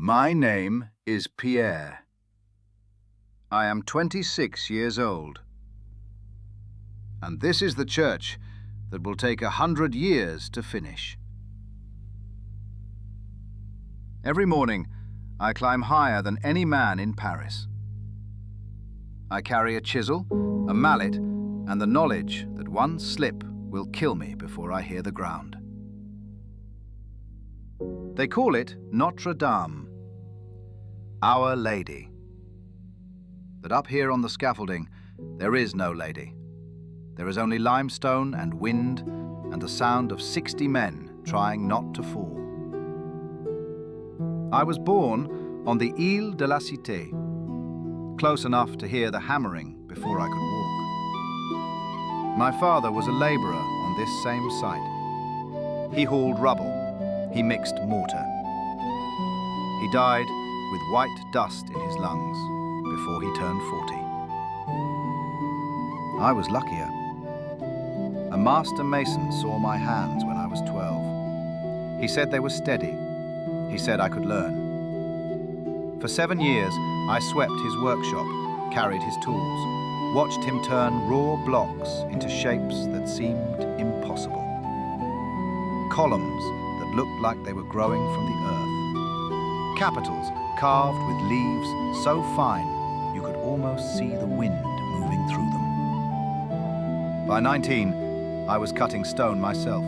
My name is Pierre. I am 26 years old. And this is the church that will take 100 years to finish. Every morning, I climb higher than any man in Paris. I carry a chisel, a mallet, and the knowledge that one slip will kill me before I hear the ground. They call it Notre-Dame, Our Lady. But up here on the scaffolding, there is no lady. There is only limestone and wind and the sound of 60 men trying not to fall. I was born on the Île de la Cité, close enough to hear the hammering before I could walk. My father was a labourer on this same site. He hauled rubble. He mixed mortar. He died with white dust in his lungs before he turned 40. I was luckier. A master mason saw my hands when I was 12. He said they were steady. He said I could learn. For 7 years, I swept his workshop, carried his tools, watched him turn raw blocks into shapes that seemed impossible. Columns that looked like they were growing from the earth. Capitals carved with leaves so fine you could almost see the wind moving through them. By 19, I was cutting stone myself.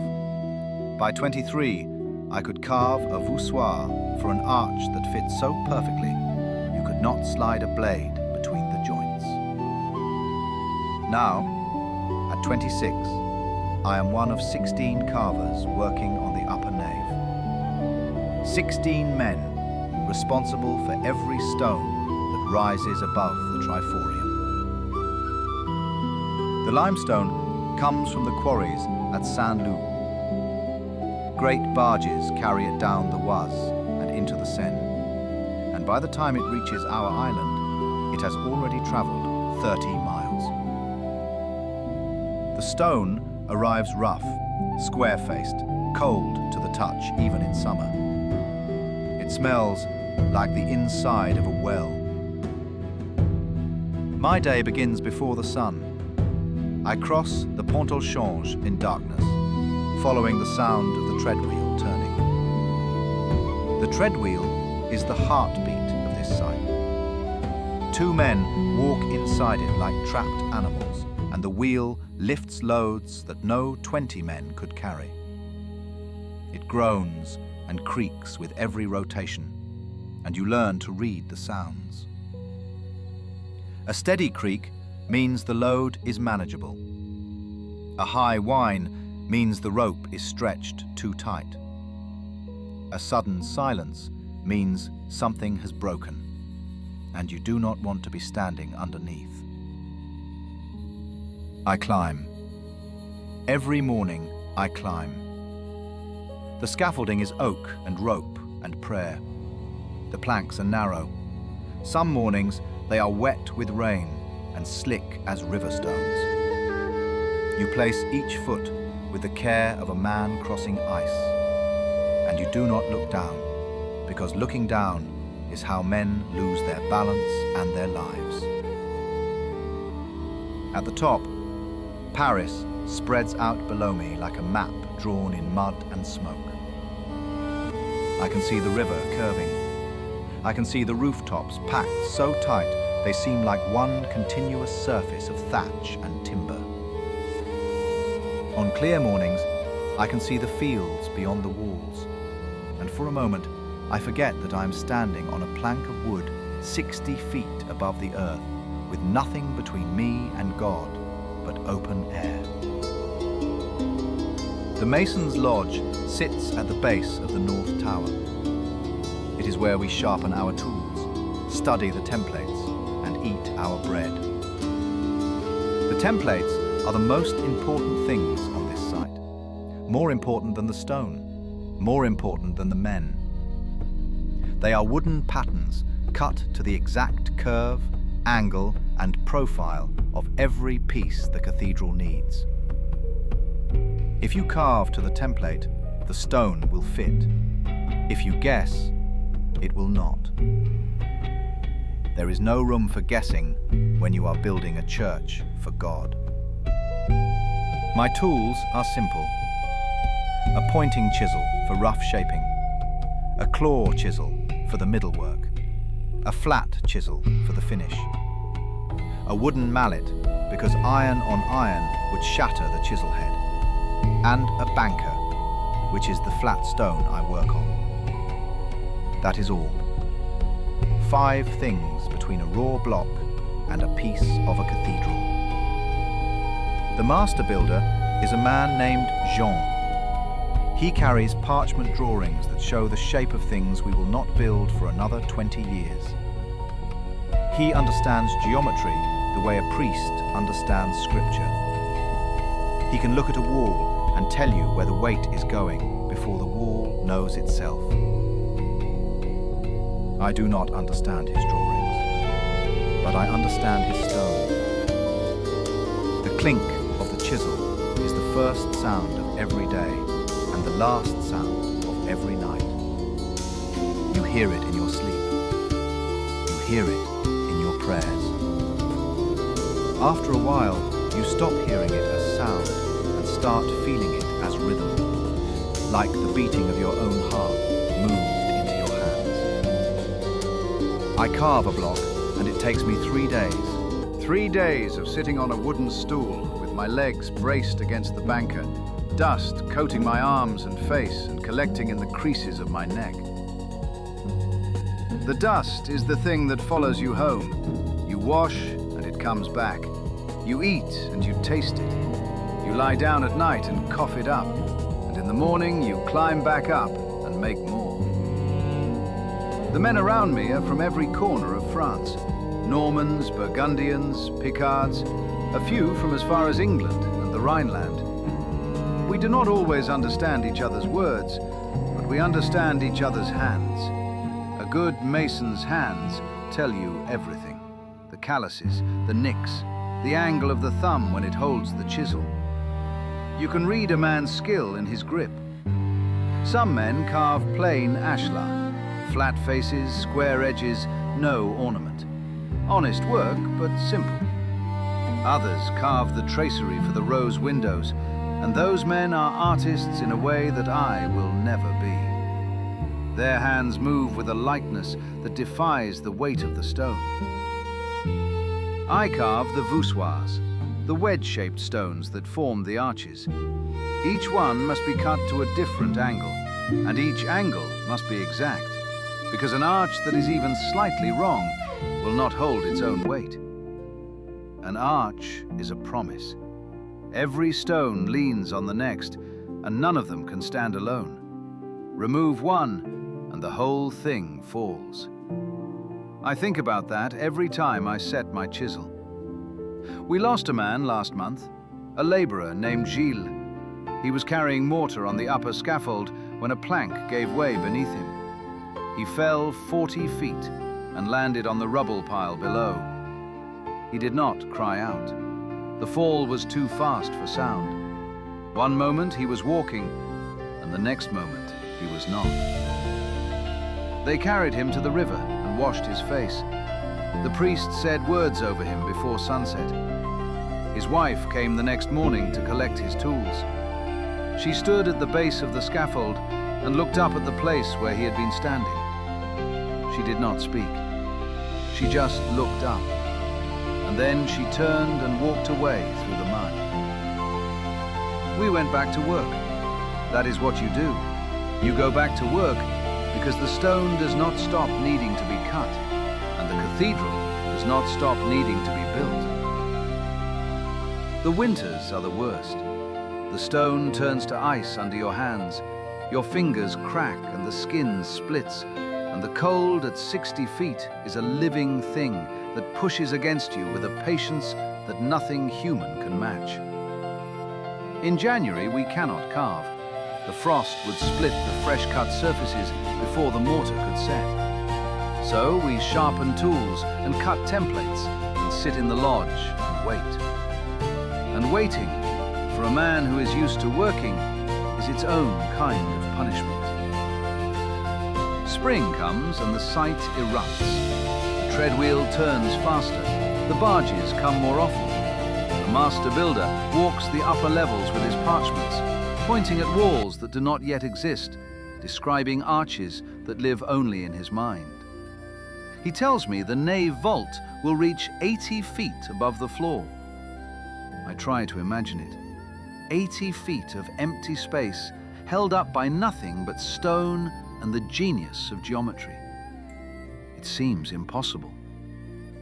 By 23, I could carve a voussoir for an arch that fit so perfectly you could not slide a blade between the joints. Now, at 26, I am one of 16 carvers working on the upper nave. 16 men responsible for every stone that rises above the triforium. The limestone comes from the quarries at Saint-Loup. Great barges carry it down the Oise and into the Seine, and by the time it reaches our island, it has already travelled 30 miles. The stone arrives rough, square-faced, cold to the touch even in summer. It smells like the inside of a well. My day begins before the sun. I cross the Pont au Change in darkness, following the sound of the treadwheel turning. The treadwheel is the heartbeat of this site. 2 men walk inside it like trapped animals, and the wheel lifts loads that no 20 men could carry. It groans and creaks with every rotation, and you learn to read the sounds. A steady creak means the load is manageable. A high whine means the rope is stretched too tight. A sudden silence means something has broken, and you do not want to be standing underneath. I climb. Every morning I climb. The scaffolding is oak and rope and prayer. The planks are narrow. Some mornings they are wet with rain and slick as river stones. You place each foot with the care of a man crossing ice, and you do not look down, because looking down is how men lose their balance and their lives. At the top, Paris spreads out below me like a map drawn in mud and smoke. I can see the river curving. I can see the rooftops packed so tight they seem like one continuous surface of thatch and timber. On clear mornings, I can see the fields beyond the walls, and for a moment, I forget that I am standing on a plank of wood 60 feet above the earth, with nothing between me and God but open air. The Mason's Lodge sits at the base of the North Tower. It is where we sharpen our tools, study the templates, and eat our bread. The templates are the most important things on this site. More important than the stone, more important than the men. They are wooden patterns cut to the exact curve, angle, and profile of every piece the cathedral needs. If you carve to the template, the stone will fit. If you guess, it will not. There is no room for guessing when you are building a church for God. My tools are simple. A pointing chisel for rough shaping, a claw chisel for the middle work, a flat chisel for the finish, a wooden mallet because iron on iron would shatter the chisel head, and a banker, which is the flat stone I work on. That is all. 5 things between a raw block and a piece of a cathedral. The master builder is a man named Jean. He carries parchment drawings that show the shape of things we will not build for another 20 years. He understands geometry the way a priest understands scripture. He can look at a wall and tell you where the weight is going before the wall knows itself. I do not understand his drawings, but I understand his stone. The clink of the chisel is the first sound of every day and the last sound of every night. You hear it in your sleep. You hear it in your prayers. After a while, you stop hearing it as sound and start feeling it as rhythm, like the beating of your own heart moved into your hands. I carve a block, and it takes me 3 days. 3 days of sitting on a wooden stool with my legs braced against the banker, dust coating my arms and face and collecting in the creases of my neck. The dust is the thing that follows you home. You wash and it comes back. You eat and you taste it. You lie down at night and cough it up. And in the morning you climb back up and make more. The men around me are from every corner of France. Normans, Burgundians, Picards, a few from as far as England and the Rhineland. We do not always understand each other's words, but we understand each other's hands. A good mason's hands tell you everything. The calluses, the nicks, the angle of the thumb when it holds the chisel. You can read a man's skill in his grip. Some men carve plain ashlar, flat faces, square edges, no ornament. Honest work, but simple. Others carve the tracery for the rose windows, and those men are artists in a way that I will never be. Their hands move with a lightness that defies the weight of the stone. I carve the voussoirs, the wedge-shaped stones that form the arches. Each one must be cut to a different angle, and each angle must be exact, because an arch that is even slightly wrong will not hold its own weight. An arch is a promise. Every stone leans on the next, and none of them can stand alone. Remove one, and the whole thing falls. I think about that every time I set my chisel. We lost a man last month, a laborer named Gilles. He was carrying mortar on the upper scaffold when a plank gave way beneath him. He fell 40 feet and landed on the rubble pile below. He did not cry out. The fall was too fast for sound. One moment he was walking, and the next moment he was not. They carried him to the river and washed his face. The priest said words over him before sunset. His wife came the next morning to collect his tools. She stood at the base of the scaffold and looked up at the place where he had been standing. She did not speak. She just looked up. And then she turned and walked away through the mud. We went back to work. That is what you do. You go back to work because the stone does not stop needing to be cut, and the cathedral does not stop needing to be built. The winters are the worst. The stone turns to ice under your hands. Your fingers crack and the skin splits, and the cold at 60 feet is a living thing that pushes against you with a patience that nothing human can match. In January, we cannot carve. The frost would split the fresh-cut surfaces before the mortar could set. So we sharpen tools and cut templates and sit in the lodge and wait. And waiting, for a man who is used to working, is its own kind of punishment. Spring comes and the site erupts. The treadwheel turns faster. The barges come more often. The master builder walks the upper levels with his parchments, pointing at walls that do not yet exist, describing arches that live only in his mind. He tells me the nave vault will reach 80 feet above the floor. I try to imagine it. 80 feet of empty space held up by nothing but stone and the genius of geometry. It seems impossible.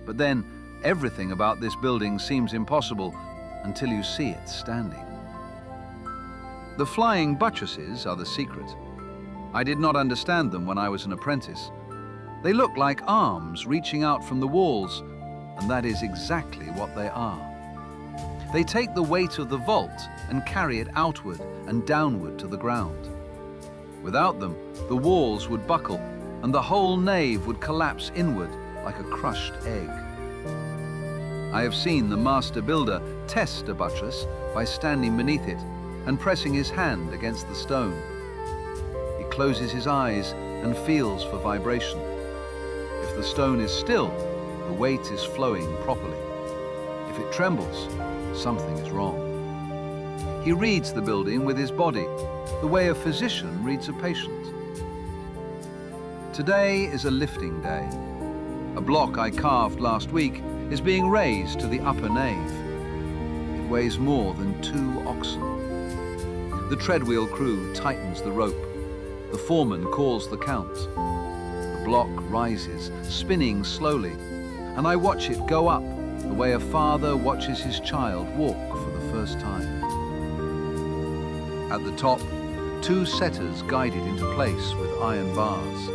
But then, everything about this building seems impossible until you see it standing. The flying buttresses are the secret. I did not understand them when I was an apprentice. They look like arms reaching out from the walls, and that is exactly what they are. They take the weight of the vault and carry it outward and downward to the ground. Without them, the walls would buckle and the whole nave would collapse inward like a crushed egg. I have seen the master builder test a buttress by standing beneath it and pressing his hand against the stone. He closes his eyes and feels for vibration. If the stone is still, the weight is flowing properly. If it trembles, something is wrong. He reads the building with his body, the way a physician reads a patient. Today is a lifting day. A block I carved last week is being raised to the upper nave. It weighs more than 2 oxen. The treadwheel crew tightens the rope. The foreman calls the count. The block rises, spinning slowly, and I watch it go up the way a father watches his child walk for the first time. At the top, 2 setters guide it into place with iron bars.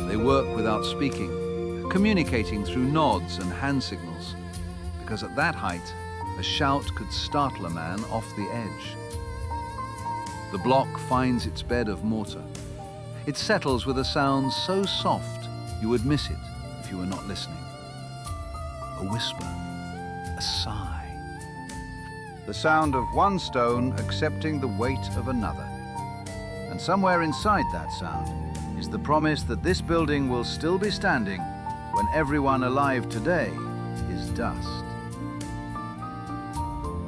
They work without speaking, communicating through nods and hand signals, because at that height, a shout could startle a man off the edge. The block finds its bed of mortar. It settles with a sound so soft you would miss it if you were not listening. A whisper, a sigh. The sound of one stone accepting the weight of another. And somewhere inside that sound is the promise that this building will still be standing when everyone alive today is dust.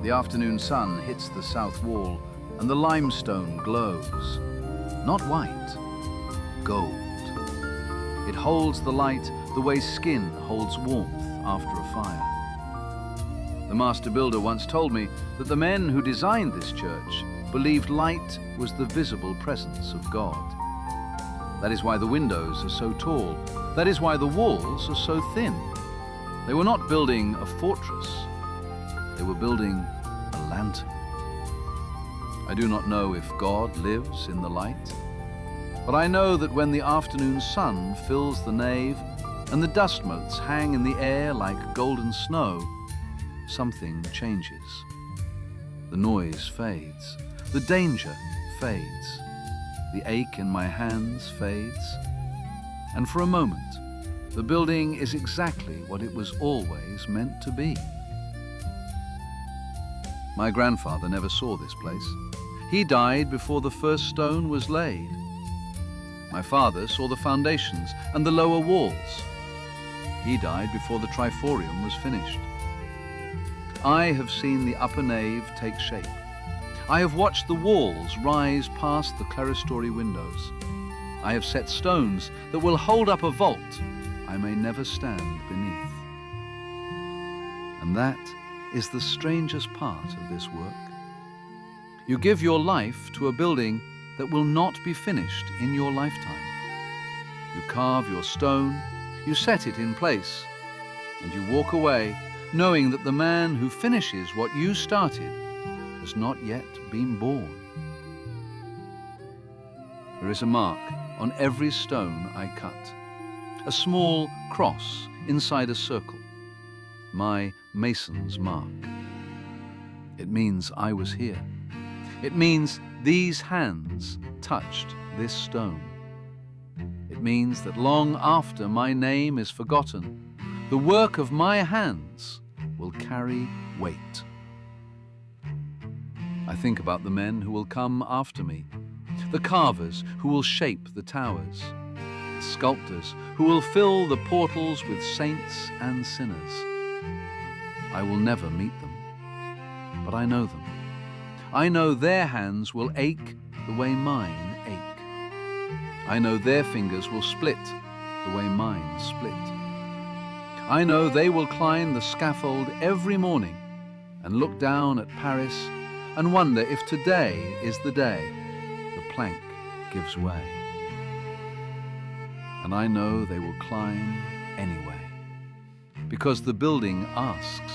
The afternoon sun hits the south wall and the limestone glows. Not white, gold. It holds the light the way skin holds warmth after a fire. The master builder once told me that the men who designed this church believed light was the visible presence of God. That is why the windows are so tall. That is why the walls are so thin. They were not building a fortress. They were building a lantern. I do not know if God lives in the light, but I know that when the afternoon sun fills the nave and the dust motes hang in the air like golden snow, something changes. The noise fades. The danger fades. The ache in my hands fades. And for a moment, the building is exactly what it was always meant to be. My grandfather never saw this place. He died before the first stone was laid. My father saw the foundations and the lower walls. He died before the triforium was finished. I have seen the upper nave take shape. I have watched the walls rise past the clerestory windows. I have set stones that will hold up a vault I may never stand beneath. And that is the strangest part of this work. You give your life to a building that will not be finished in your lifetime. You carve your stone, you set it in place, and you walk away knowing that the man who finishes what you started has not yet been born. There is a mark on every stone I cut, a small cross inside a circle, my mason's mark. It means I was here. It means these hands touched this stone. It means that long after my name is forgotten, the work of my hands will carry weight. I think about the men who will come after me, the carvers who will shape the towers, sculptors who will fill the portals with saints and sinners. I will never meet them, but I know them. I know their hands will ache the way mine ache. I know their fingers will split the way mine split. I know they will climb the scaffold every morning and look down at Paris and wonder if today is the day the plank gives way. And I know they will climb anyway, because the building asks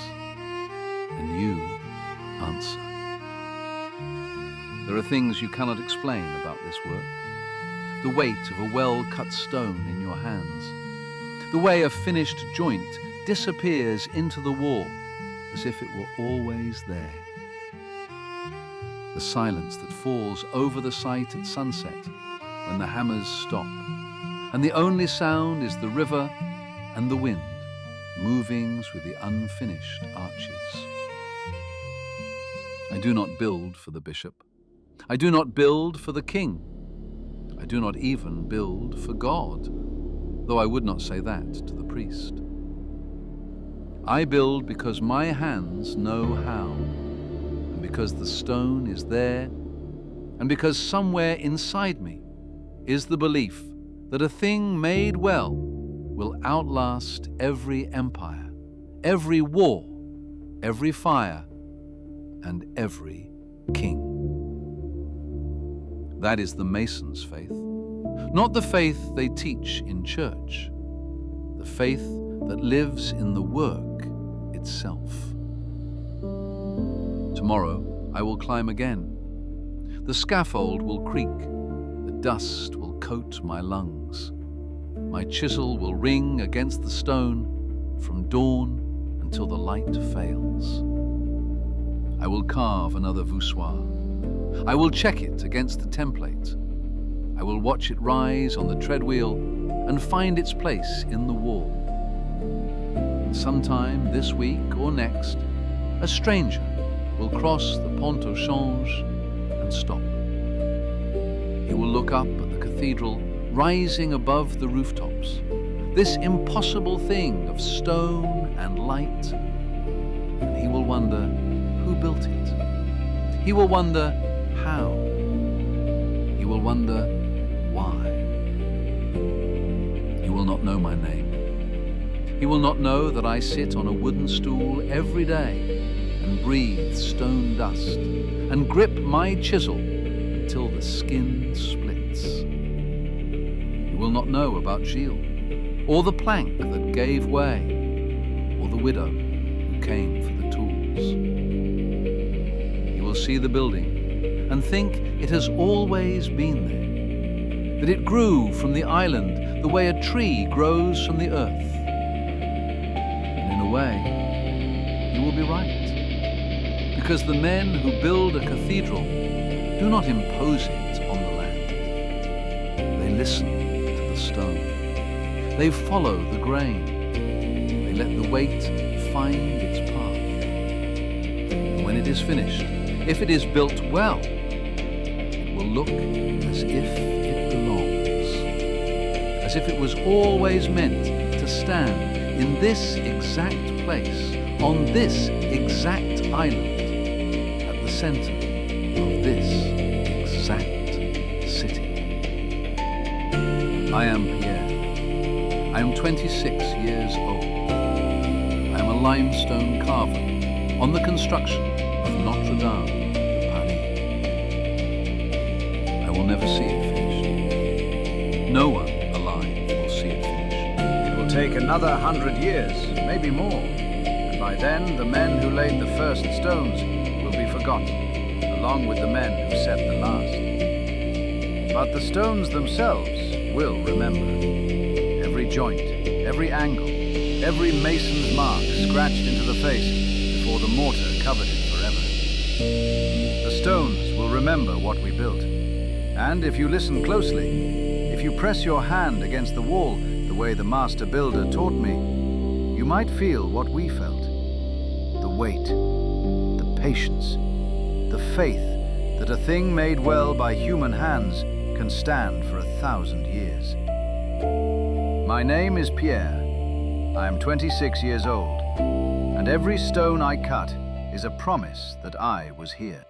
and you answer. There are things you cannot explain about this work. The weight of a well-cut stone in your hands. The way a finished joint disappears into the wall as if it were always there. The silence that falls over the site at sunset when the hammers stop, and the only sound is the river and the wind moving through the unfinished arches. I do not build for the bishop. I do not build for the king. I do not even build for God, though I would not say that to the priest. I build because my hands know how, and because the stone is there, and because somewhere inside me is the belief that a thing made well will outlast every empire, every war, every fire, and every king. That is the Mason's faith, not the faith they teach in church, the faith that lives in the work itself. Tomorrow I will climb again. The scaffold will creak, the dust will coat my lungs. My chisel will ring against the stone from dawn until the light fails. I will carve another voussoir. I will check it against the template. I will watch it rise on the treadwheel and find its place in the wall. And sometime this week or next, a stranger will cross the Pont au Change and stop. He will look up at the cathedral rising above the rooftops, this impossible thing of stone and light, and he will wonder who built it. He will wonder how. He will wonder why. He will not know my name. He will not know that I sit on a wooden stool every day and breathe stone dust and grip my chisel until the skin splits. He will not know about Gilles, or the plank that gave way, or the widow who came for the tools. He will see the building and think it has always been there, that it grew from the island the way a tree grows from the earth. And in a way, he will be right, because the men who build a cathedral do not impose it on the land. They listen to the stone. They follow the grain. They let the weight find its path. And when it is finished, if it is built well, it will look as if it belongs, as if it was always meant to stand in this exact place, on this exact island, at the center of this exact city. I am Pierre. I am 26 years old. I am a limestone carver on the construction of Notre-Dame de Paris. I will never see it finished. No one alive will see it finished. It will take another 100 years, maybe more, and by then the men who laid the first stones will be forgotten, along with the men who set the last. But the stones themselves will remember. Every joint, every angle, every mason's mark scratched into the face before the mortar covered it forever. The stones will remember what we built. And if you listen closely, if you press your hand against the wall the way the master builder taught me, you might feel what we felt. The weight, the patience, the faith that a thing made well by human hands can stand for 1,000 years. My name is Pierre. I am 26 years old, and every stone I cut is a promise that I was here.